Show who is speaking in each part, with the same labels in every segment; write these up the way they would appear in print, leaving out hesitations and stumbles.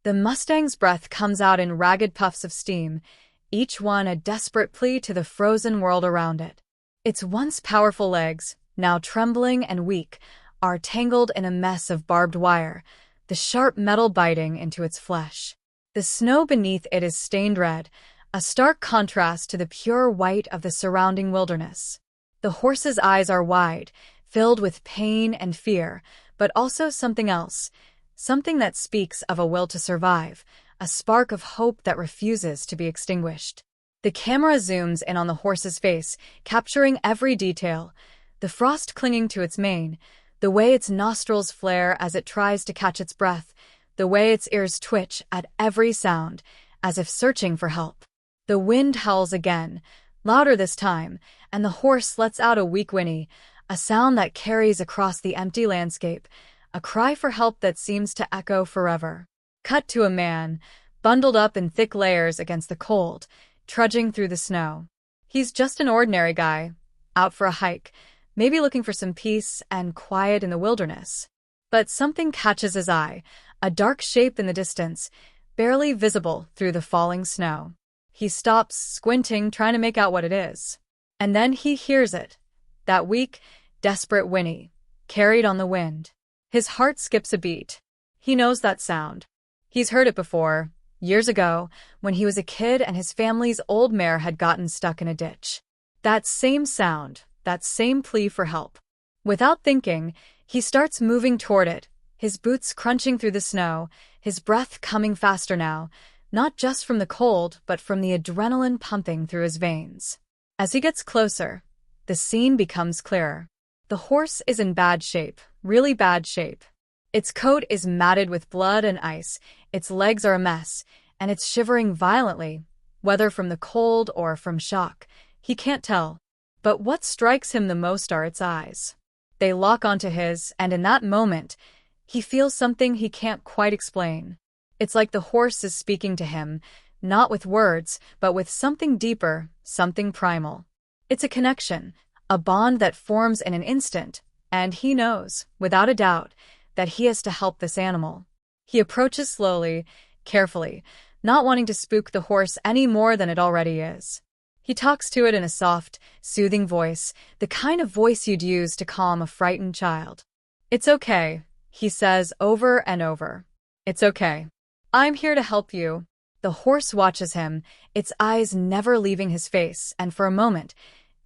Speaker 1: The Mustang's breath comes out in ragged puffs of steam, each one a desperate plea to the frozen world around it. Its once powerful legs, now trembling and weak, are tangled in a mess of barbed wire, the sharp metal biting into its flesh. The snow beneath it is stained red, a stark contrast to the pure white of the surrounding wilderness. The horse's eyes are wide, filled with pain and fear, but also something else, something that speaks of a will to survive, a spark of hope that refuses to be extinguished. The camera zooms in on the horse's face, capturing every detail, the frost clinging to its mane, the way its nostrils flare as it tries to catch its breath, the way its ears twitch at every sound, as if searching for help. The wind howls again, louder this time, and the horse lets out a weak whinny, a sound that carries across the empty landscape, a cry for help that seems to echo forever. Cut to a man, bundled up in thick layers against the cold, trudging through the snow. He's just an ordinary guy, out for a hike, maybe looking for some peace and quiet in the wilderness. But something catches his eye, a dark shape in the distance, barely visible through the falling snow. He stops, squinting, trying to make out what it is. And then he hears it, that weak, desperate whinny, carried on the wind. His heart skips a beat. He knows that sound. He's heard it before, years ago, when he was a kid and his family's old mare had gotten stuck in a ditch. That same sound, that same plea for help. Without thinking, he starts moving toward it, his boots crunching through the snow, his breath coming faster now, not just from the cold, but from the adrenaline pumping through his veins. As he gets closer, the scene becomes clearer. The horse is in bad shape, really bad shape. Its coat is matted with blood and ice, its legs are a mess, and it's shivering violently, whether from the cold or from shock. He can't tell. But what strikes him the most are its eyes. They lock onto his, and in that moment, he feels something he can't quite explain. It's like the horse is speaking to him, not with words, but with something deeper, something primal. It's a connection, a bond that forms in an instant, and he knows, without a doubt, that he has to help this animal. He approaches slowly, carefully, not wanting to spook the horse any more than it already is. He talks to it in a soft, soothing voice, the kind of voice you'd use to calm a frightened child. "It's okay," he says over and over. "It's okay. I'm here to help you." The horse watches him, its eyes never leaving his face, and for a moment,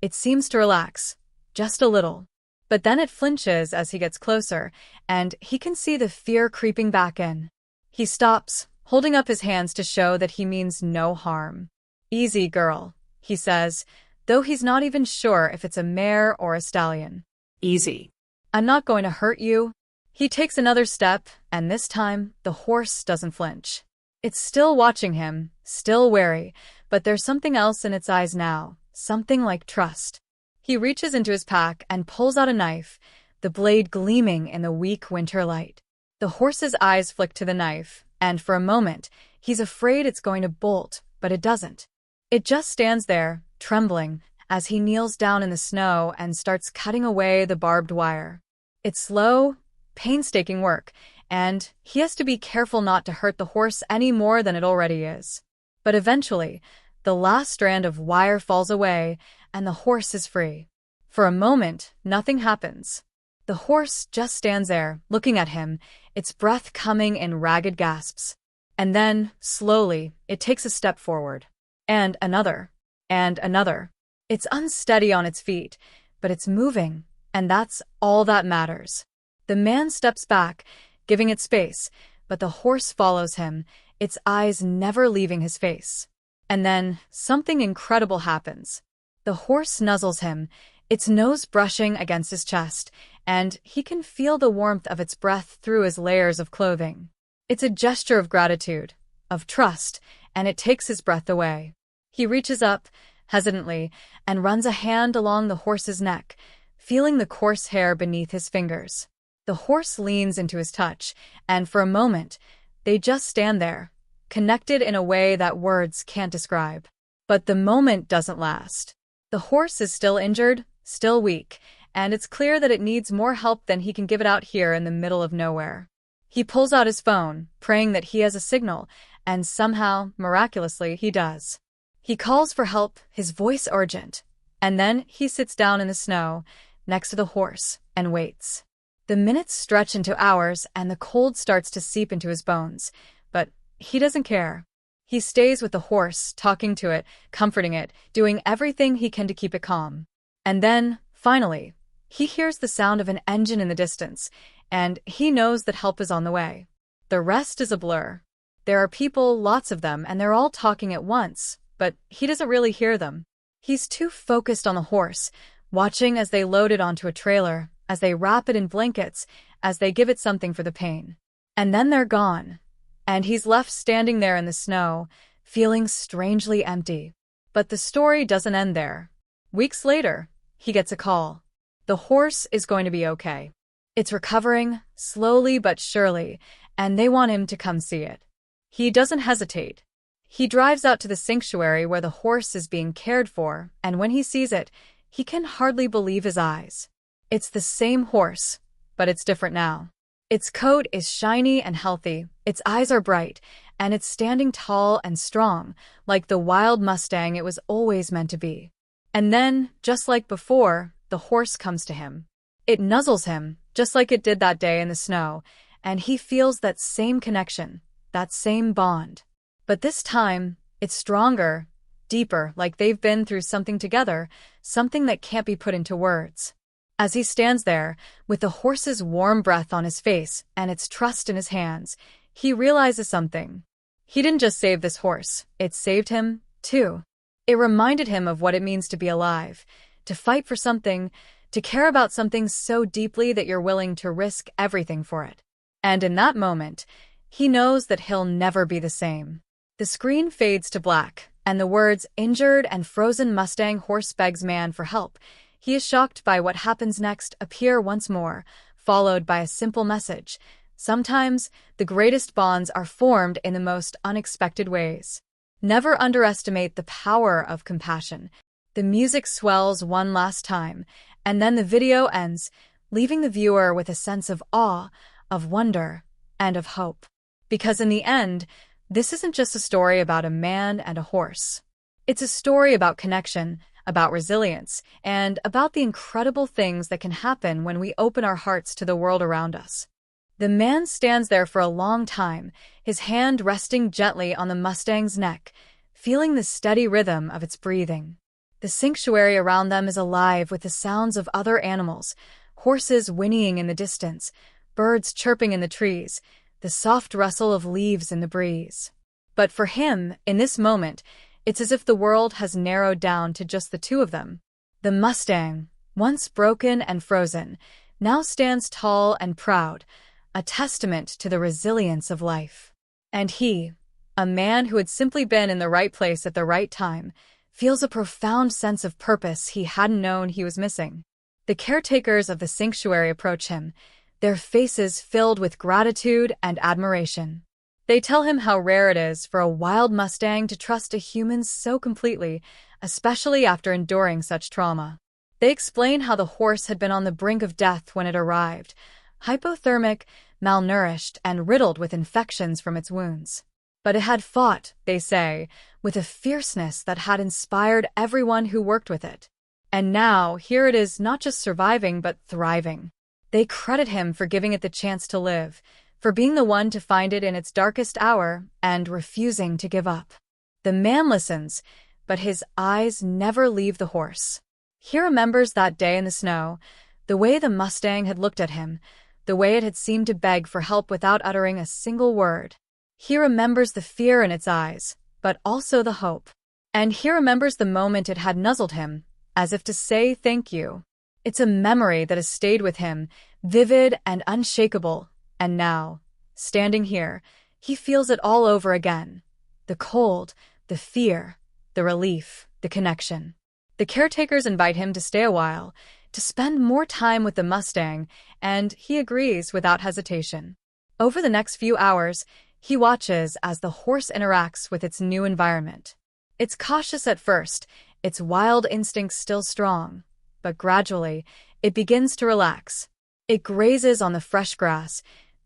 Speaker 1: it seems to relax, just a little. But then it flinches as he gets closer, and he can see the fear creeping back in. He stops, holding up his hands to show that he means no harm. "Easy, girl," he says, though he's not even sure if it's a mare or a stallion. "Easy. I'm not going to hurt you." He takes another step, and this time, the horse doesn't flinch. It's still watching him, still wary, but there's something else in its eyes now, something like trust. He reaches into his pack and pulls out a knife, the blade gleaming in the weak winter light. The horse's eyes flick to the knife, and for a moment, he's afraid it's going to bolt, but it doesn't. It just stands there, trembling, as he kneels down in the snow and starts cutting away the barbed wire. It's slow, painstaking work, and he has to be careful not to hurt the horse any more than it already is. But eventually, the last strand of wire falls away, and the horse is free. For a moment, nothing happens. The horse just stands there, looking at him, its breath coming in ragged gasps. And then, slowly, it takes a step forward. And another. And another. It's unsteady on its feet, but it's moving, and that's all that matters. The man steps back, giving it space, but the horse follows him, its eyes never leaving his face. And then, something incredible happens. The horse nuzzles him, its nose brushing against his chest, and he can feel the warmth of its breath through his layers of clothing. It's a gesture of gratitude, of trust, and it takes his breath away. He reaches up, hesitantly, and runs a hand along the horse's neck, feeling the coarse hair beneath his fingers. The horse leans into his touch, and for a moment, they just stand there, connected in a way that words can't describe. But the moment doesn't last. The horse is still injured, still weak, and it's clear that it needs more help than he can give it out here in the middle of nowhere. He pulls out his phone, praying that he has a signal, and somehow, miraculously, he does. He calls for help, his voice urgent, and then he sits down in the snow, next to the horse, and waits. The minutes stretch into hours, and the cold starts to seep into his bones, but he doesn't care. He stays with the horse, talking to it, comforting it, doing everything he can to keep it calm. And then, finally, he hears the sound of an engine in the distance, and he knows that help is on the way. The rest is a blur. There are people, lots of them, and they're all talking at once, but he doesn't really hear them. He's too focused on the horse, watching as they load it onto a trailer, as they wrap it in blankets, as they give it something for the pain. And then they're gone, and he's left standing there in the snow, feeling strangely empty. But the story doesn't end there. Weeks later, he gets a call. The horse is going to be okay. It's recovering, slowly but surely, and they want him to come see it. He doesn't hesitate. He drives out to the sanctuary where the horse is being cared for, and when he sees it, he can hardly believe his eyes. It's the same horse, but it's different now. Its coat is shiny and healthy, its eyes are bright, and it's standing tall and strong, like the wild Mustang it was always meant to be. And then, just like before, the horse comes to him. It nuzzles him, just like it did that day in the snow, and he feels that same connection, that same bond. But this time, it's stronger, deeper, like they've been through something together, something that can't be put into words. As he stands there, with the horse's warm breath on his face and its trust in his hands, he realizes something. He didn't just save this horse, it saved him, too. It reminded him of what it means to be alive, to fight for something, to care about something so deeply that you're willing to risk everything for it. And in that moment, he knows that he'll never be the same. The screen fades to black, and the words "injured and frozen Mustang horse begs man for help." He is shocked by what happens next appear once more, followed by a simple message. Sometimes, the greatest bonds are formed in the most unexpected ways. Never underestimate the power of compassion. The music swells one last time, and then the video ends, leaving the viewer with a sense of awe, of wonder, and of hope. Because in the end, this isn't just a story about a man and a horse. It's a story about connection, about resilience, and about the incredible things that can happen when we open our hearts to the world around us. The man stands there for a long time, his hand resting gently on the Mustang's neck, feeling the steady rhythm of its breathing. The sanctuary around them is alive with the sounds of other animals, horses whinnying in the distance, birds chirping in the trees, the soft rustle of leaves in the breeze. But for him, in this moment, it's as if the world has narrowed down to just the two of them. The Mustang, once broken and frozen, now stands tall and proud, a testament to the resilience of life. And he, a man who had simply been in the right place at the right time, feels a profound sense of purpose he hadn't known he was missing. The caretakers of the sanctuary approach him, their faces filled with gratitude and admiration. They tell him how rare it is for a wild Mustang to trust a human so completely, especially after enduring such trauma. They explain how the horse had been on the brink of death when it arrived, hypothermic, malnourished, and riddled with infections from its wounds. But it had fought, they say, with a fierceness that had inspired everyone who worked with it. And now, here it is not just surviving but thriving. They credit him for giving it the chance to live, for being the one to find it in its darkest hour and refusing to give up. The man listens, but his eyes never leave the horse. He remembers that day in the snow, the way the Mustang had looked at him, the way it had seemed to beg for help without uttering a single word. He remembers the fear in its eyes, but also the hope. And he remembers the moment it had nuzzled him, as if to say thank you. It's a memory that has stayed with him, vivid and unshakable, and now, standing here, he feels it all over again. The cold, the fear, the relief, the connection. The caretakers invite him to stay a while, to spend more time with the Mustang, and he agrees without hesitation. Over the next few hours, he watches as the horse interacts with its new environment. It's cautious at first, its wild instincts still strong, but gradually, it begins to relax. It grazes on the fresh grass,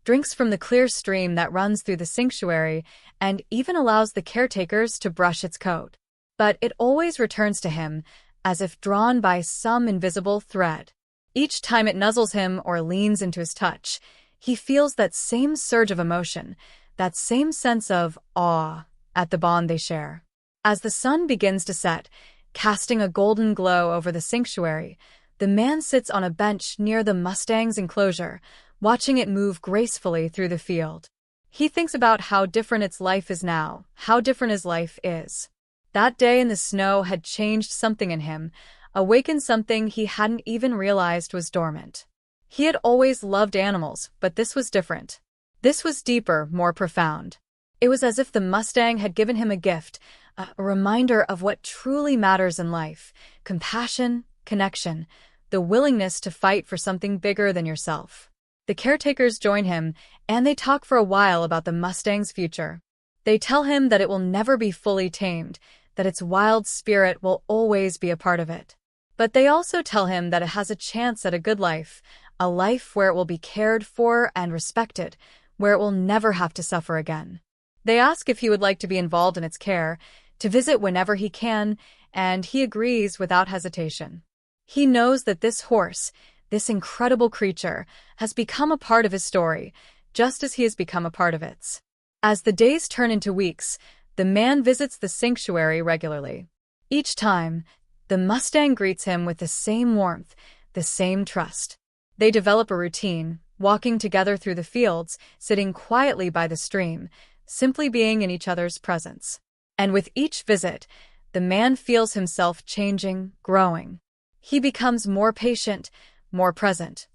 Speaker 1: drinks from the clear stream that runs through the sanctuary, and even allows the caretakers to brush its coat. But it always returns to him, as if drawn by some invisible thread. Each time it nuzzles him or leans into his touch, he feels that same surge of emotion, that same sense of awe at the bond they share. As the sun begins to set, casting a golden glow over the sanctuary, the man sits on a bench near the Mustang's enclosure, watching it move gracefully through the field. He thinks about how different its life is now, how different his life is. That day in the snow had changed something in him, awakened something he hadn't even realized was dormant. He had always loved animals, but this was different. This was deeper, more profound. It was as if the Mustang had given him a gift, a reminder of what truly matters in life: compassion, connection, the willingness to fight for something bigger than yourself. The caretakers join him, and they talk for a while about the Mustang's future. They tell him that it will never be fully tamed, that its wild spirit will always be a part of it. But they also tell him that it has a chance at a good life, a life where it will be cared for and respected, where it will never have to suffer again. They ask if he would like to be involved in its care, to visit whenever he can, and he agrees without hesitation. He knows that this horse, this incredible creature, has become a part of his story, just as he has become a part of its. As the days turn into weeks, the man visits the sanctuary regularly. Each time, the Mustang greets him with the same warmth, the same trust. They develop a routine, walking together through the fields, sitting quietly by the stream, simply being in each other's presence. And with each visit, the man feels himself changing, growing. He becomes more patient, more present,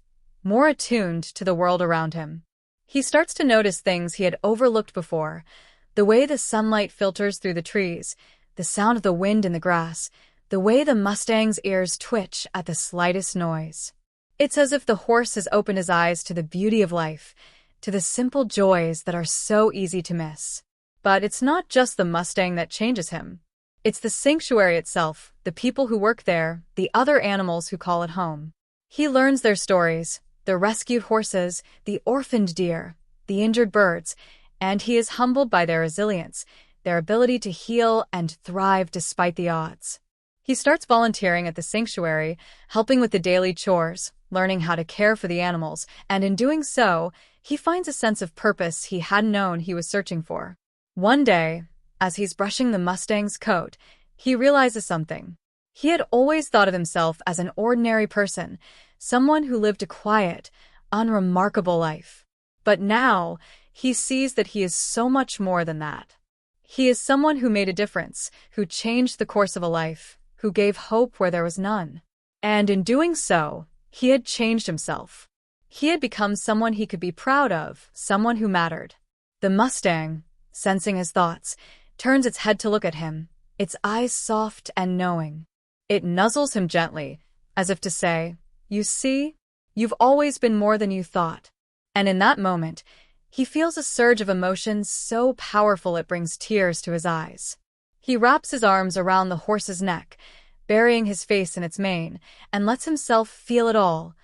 Speaker 1: more attuned to the world around him. He starts to notice things he had overlooked before: the way the sunlight filters through the trees, the sound of the wind in the grass, the way the Mustang's ears twitch at the slightest noise. It's as if the horse has opened his eyes to the beauty of life, to the simple joys that are so easy to miss. But it's not just the Mustang that changes him. It's the sanctuary itself, the people who work there, the other animals who call it home. He learns their stories, the rescued horses, the orphaned deer, the injured birds, and he is humbled by their resilience, their ability to heal and thrive despite the odds. He starts volunteering at the sanctuary, helping with the daily chores, learning how to care for the animals, and in doing so, he finds a sense of purpose he hadn't known he was searching for. One day, as he's brushing the Mustang's coat, he realizes something. He had always thought of himself as an ordinary person, someone who lived a quiet, unremarkable life. But now, he sees that he is so much more than that. He is someone who made a difference, who changed the course of a life, who gave hope where there was none. And in doing so, he had changed himself. He had become someone he could be proud of, someone who mattered. The Mustang, sensing his thoughts, turns its head to look at him, its eyes soft and knowing. It nuzzles him gently, as if to say, "You see, you've always been more than you thought." And in that moment, he feels a surge of emotion so powerful it brings tears to his eyes. He wraps his arms around the horse's neck, burying his face in its mane, and lets himself feel it all: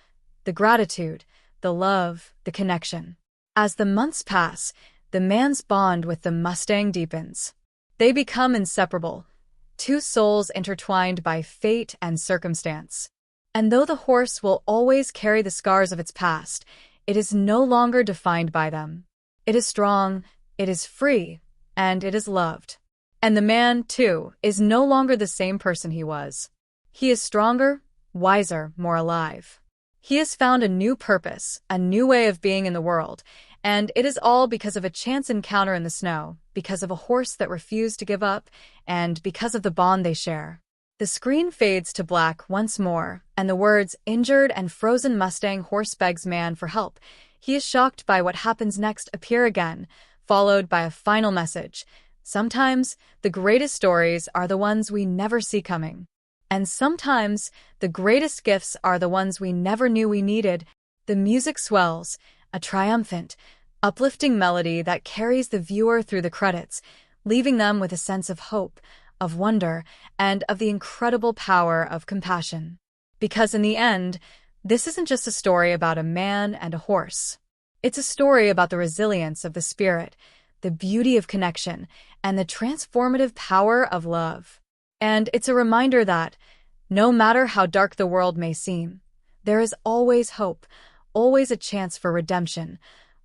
Speaker 1: the gratitude, the love, the connection. As the months pass, the man's bond with the Mustang deepens. They become inseparable, two souls intertwined by fate and circumstance. And though the horse will always carry the scars of its past, it is no longer defined by them. It is strong, it is free, and it is loved. And the man, too, is no longer the same person he was. He is stronger, wiser, more alive. He has found a new purpose, a new way of being in the world, and it is all because of a chance encounter in the snow, because of a horse that refused to give up, and because of the bond they share. The screen fades to black once more, and the words "injured and frozen Mustang horse begs man for help. He is shocked by what happens next" appear again, followed by a final message. Sometimes, the greatest stories are the ones we never see coming. And sometimes, the greatest gifts are the ones we never knew we needed. The music swells, a triumphant, uplifting melody that carries the viewer through the credits, leaving them with a sense of hope, of wonder, and of the incredible power of compassion. Because in the end, this isn't just a story about a man and a horse. It's a story about the resilience of the spirit, the beauty of connection, and the transformative power of love. And it's a reminder that, no matter how dark the world may seem, there is always hope, always a chance for redemption,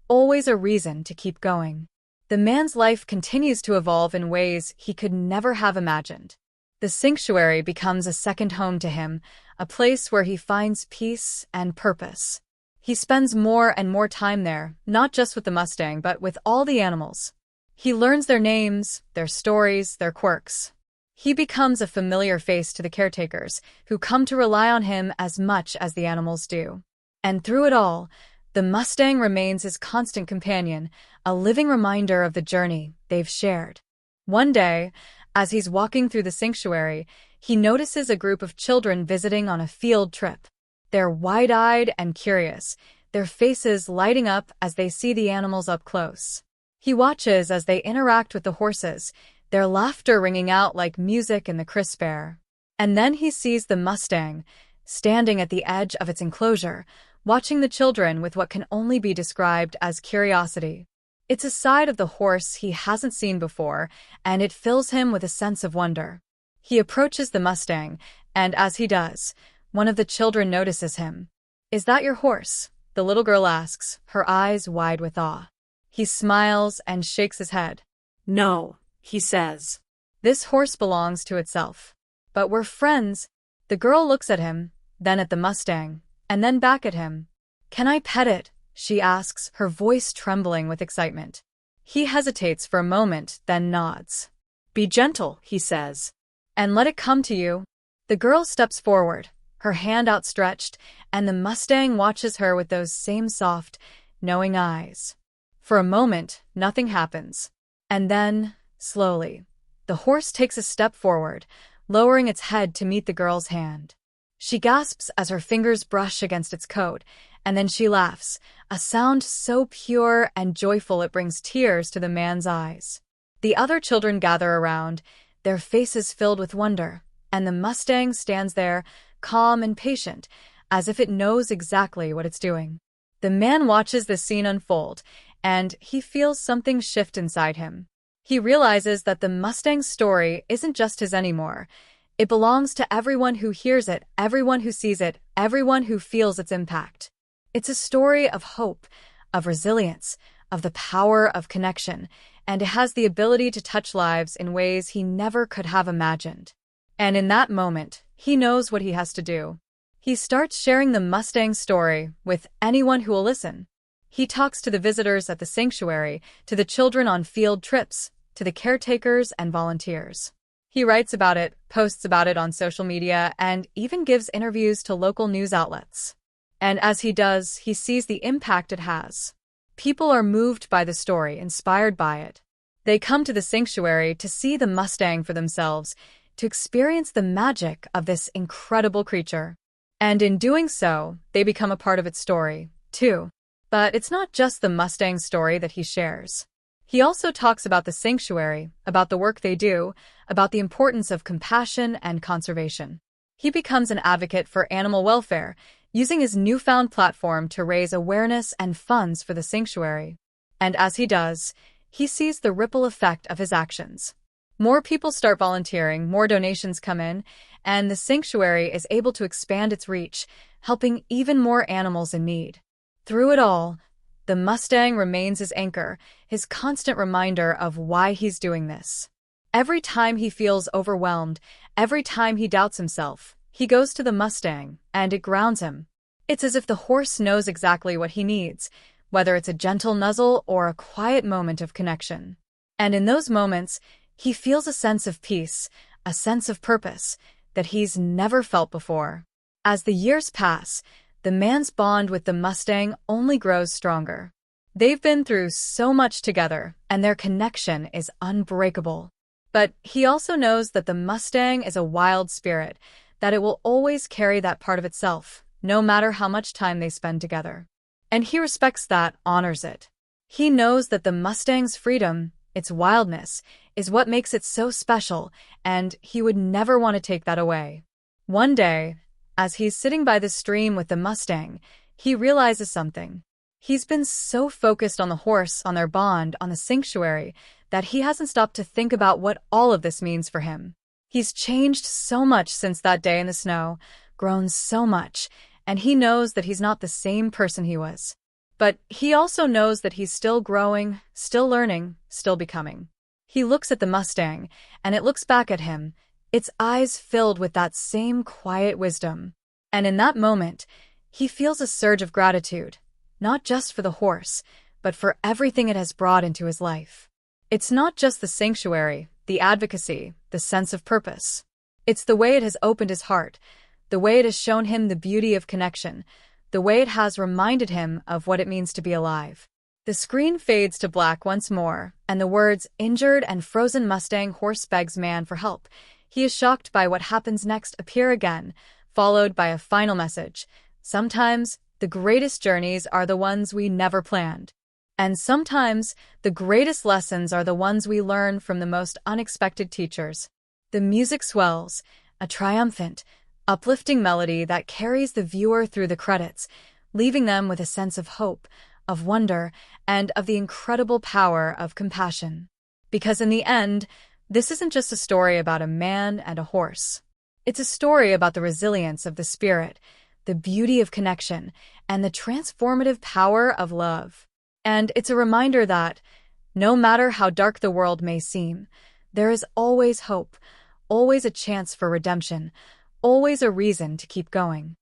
Speaker 1: always a reason to keep going. The man's life continues to evolve in ways he could never have imagined. The sanctuary becomes a second home to him, a place where he finds peace and purpose. He spends more and more time there, not just with the Mustang, but with all the animals. He learns their names, their stories, their quirks. He becomes a familiar face to the caretakers, who come to rely on him as much as the animals do. And through it all, the Mustang remains his constant companion, a living reminder of the journey they've shared. One day, as he's walking through the sanctuary, he notices a group of children visiting on a field trip. They're wide-eyed and curious, their faces lighting up as they see the animals up close. He watches as they interact with the horses, their laughter ringing out like music in the crisp air. And then he sees the Mustang, standing at the edge of its enclosure, watching the children with what can only be described as curiosity. It's a side of the horse he hasn't seen before, and it fills him with a sense of wonder. He approaches the Mustang, and as he does, one of the children notices him. "Is that your horse?" the little girl asks, her eyes wide with awe. He smiles and shakes his head.
Speaker 2: "No," he says.
Speaker 1: "This horse belongs to itself. But we're friends." The girl looks at him, then at the Mustang, and then back at him. "Can I pet it?" she asks, her voice trembling with excitement. He hesitates for a moment, then nods.
Speaker 2: "Be gentle," he says.
Speaker 1: "And let it come to you." The girl steps forward, her hand outstretched, and the Mustang watches her with those same soft, knowing eyes. For a moment, nothing happens. And then, slowly, the horse takes a step forward, lowering its head to meet the girl's hand. She gasps as her fingers brush against its coat, and then she laughs, a sound so pure and joyful it brings tears to the man's eyes. The other children gather around, their faces filled with wonder, and the Mustang stands there, calm and patient, as if it knows exactly what it's doing. The man watches the scene unfold, and he feels something shift inside him. He realizes that the Mustang's story isn't just his anymore. It belongs to everyone who hears it, everyone who sees it, everyone who feels its impact. It's a story of hope, of resilience, of the power of connection, and it has the ability to touch lives in ways he never could have imagined. And in that moment, he knows what he has to do. He starts sharing the Mustang story with anyone who will listen. He talks to the visitors at the sanctuary, to the children on field trips, to the caretakers and volunteers. He writes about it, posts about it on social media, and even gives interviews to local news outlets. And as he does, he sees the impact it has. People are moved by the story, inspired by it. They come to the sanctuary to see the Mustang for themselves, to experience the magic of this incredible creature. And in doing so, they become a part of its story, too. But it's not just the Mustang story that he shares. He also talks about the sanctuary, about the work they do, about the importance of compassion and conservation. He becomes an advocate for animal welfare, using his newfound platform to raise awareness and funds for the sanctuary. And as he does, he sees the ripple effect of his actions. More people start volunteering, more donations come in, and the sanctuary is able to expand its reach, helping even more animals in need. Through it all, the Mustang remains his anchor, his constant reminder of why he's doing this. Every time he feels overwhelmed, every time he doubts himself, he goes to the Mustang, and it grounds him. It's as if the horse knows exactly what he needs, whether it's a gentle nuzzle or a quiet moment of connection. And in those moments, he feels a sense of peace, a sense of purpose, that he's never felt before. As the years pass, the man's bond with the Mustang only grows stronger. They've been through so much together, and their connection is unbreakable. But he also knows that the Mustang is a wild spirit, that it will always carry that part of itself, no matter how much time they spend together. And he respects that, honors it. He knows that the Mustang's freedom, its wildness, is what makes it so special, and he would never want to take that away. One day, as he's sitting by the stream with the Mustang, he realizes something. He's been so focused on the horse, on their bond, on the sanctuary, that he hasn't stopped to think about what all of this means for him. He's changed so much since that day in the snow, grown so much, and he knows that he's not the same person he was. But he also knows that he's still growing, still learning, still becoming. He looks at the Mustang, and it looks back at him, its eyes filled with that same quiet wisdom. And in that moment, he feels a surge of gratitude, not just for the horse, but for everything it has brought into his life. It's not just the sanctuary, the advocacy, the sense of purpose. It's the way it has opened his heart, the way it has shown him the beauty of connection, the way it has reminded him of what it means to be alive. The screen fades to black once more, and the words, "Injured and frozen Mustang horse begs man for help. He is shocked by what happens next," appear again, followed by a final message. Sometimes, the greatest journeys are the ones we never planned. And sometimes, the greatest lessons are the ones we learn from the most unexpected teachers. The music swells, a triumphant, uplifting melody that carries the viewer through the credits, leaving them with a sense of hope, of wonder, and of the incredible power of compassion. Because in the end, this isn't just a story about a man and a horse. It's a story about the resilience of the spirit, the beauty of connection, and the transformative power of love. And it's a reminder that, no matter how dark the world may seem, there is always hope, always a chance for redemption, always a reason to keep going.